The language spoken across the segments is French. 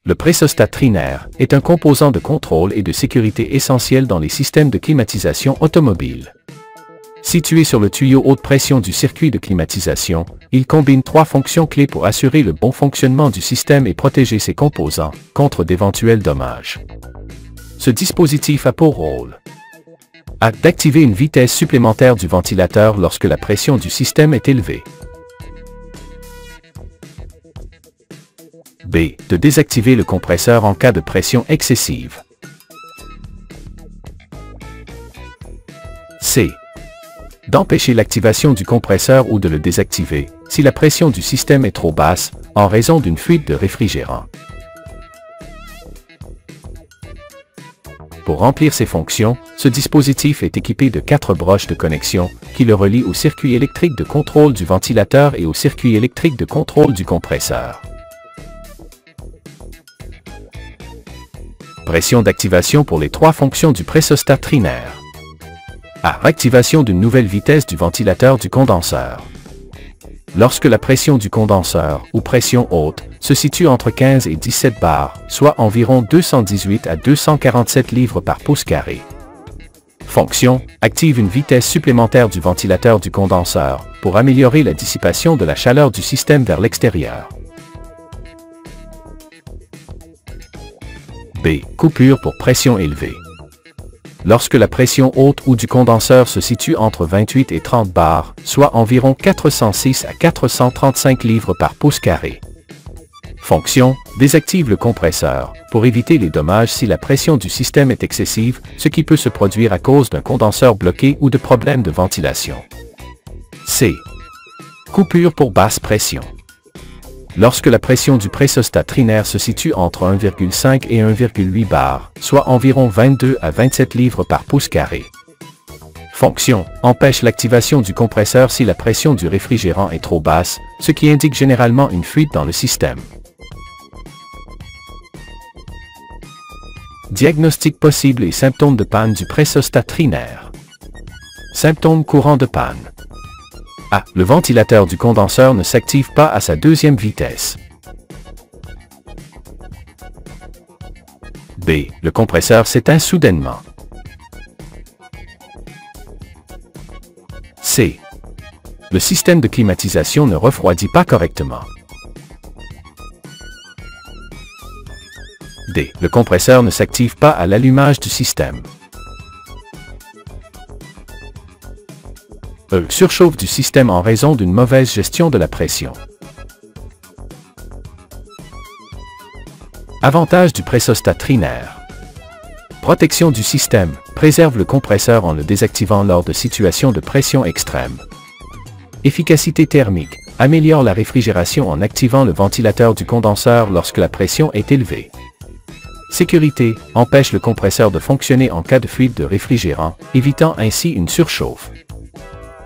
Le pressostat trinaire est un composant de contrôle et de sécurité essentiel dans les systèmes de climatisation automobile. Situé sur le tuyau haute pression du circuit de climatisation, il combine 3 fonctions clés pour assurer le bon fonctionnement du système et protéger ses composants contre d'éventuels dommages. Ce dispositif a pour rôle A. D'activer une vitesse supplémentaire du ventilateur lorsque la pression du système est élevée. B. De désactiver le compresseur en cas de pression excessive. C. D'empêcher l'activation du compresseur ou de le désactiver si la pression du système est trop basse en raison d'une fuite de réfrigérant. Pour remplir ses fonctions, ce dispositif est équipé de 4 broches de connexion qui le relient au circuit électrique de contrôle du ventilateur et au circuit électrique de contrôle du compresseur. Pression d'activation pour les 3 fonctions du pressostat trinaire. A. Activation d'une nouvelle vitesse du ventilateur du condenseur. Lorsque la pression du condenseur, ou pression haute, se situe entre 15 et 17 bars, soit environ 218 à 247 livres par pouce carré. Fonction. Active une vitesse supplémentaire du ventilateur du condenseur pour améliorer la dissipation de la chaleur du système vers l'extérieur. B. Coupure pour pression élevée. Lorsque la pression haute ou du condenseur se situe entre 28 et 30 bars, soit environ 406 à 435 livres par pouce carré. Fonction. Désactive le compresseur pour éviter les dommages si la pression du système est excessive, ce qui peut se produire à cause d'un condenseur bloqué ou de problèmes de ventilation. C. Coupure pour basse pression. Lorsque la pression du pressostat trinaire se situe entre 1,5 et 1,8 bars, soit environ 22 à 27 livres par pouce carré. Fonction. Empêche l'activation du compresseur si la pression du réfrigérant est trop basse, ce qui indique généralement une fuite dans le système. Diagnostic possible et symptômes de panne du pressostat trinaire. Symptômes courants de panne. A. Le ventilateur du condenseur ne s'active pas à sa deuxième vitesse. B. Le compresseur s'éteint soudainement. C. Le système de climatisation ne refroidit pas correctement. D. Le compresseur ne s'active pas à l'allumage du système. E. Surchauffe du système en raison d'une mauvaise gestion de la pression. Avantages du pressostat trinaire. Protection du système. Préserve le compresseur en le désactivant lors de situations de pression extrême. Efficacité thermique. Améliore la réfrigération en activant le ventilateur du condenseur lorsque la pression est élevée. Sécurité. Empêche le compresseur de fonctionner en cas de fuite de réfrigérant, évitant ainsi une surchauffe.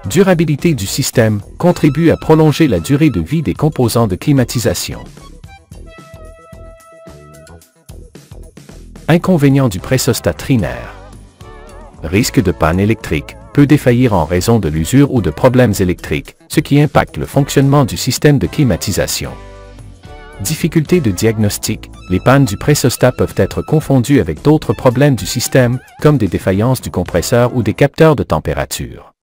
Durabilité du système. Contribue à prolonger la durée de vie des composants de climatisation. Inconvénients du pressostat trinaire. Risque de panne électrique. Peut défaillir en raison de l'usure ou de problèmes électriques, ce qui impacte le fonctionnement du système de climatisation. Difficulté de diagnostic. Les pannes du pressostat peuvent être confondues avec d'autres problèmes du système, comme des défaillances du compresseur ou des capteurs de température.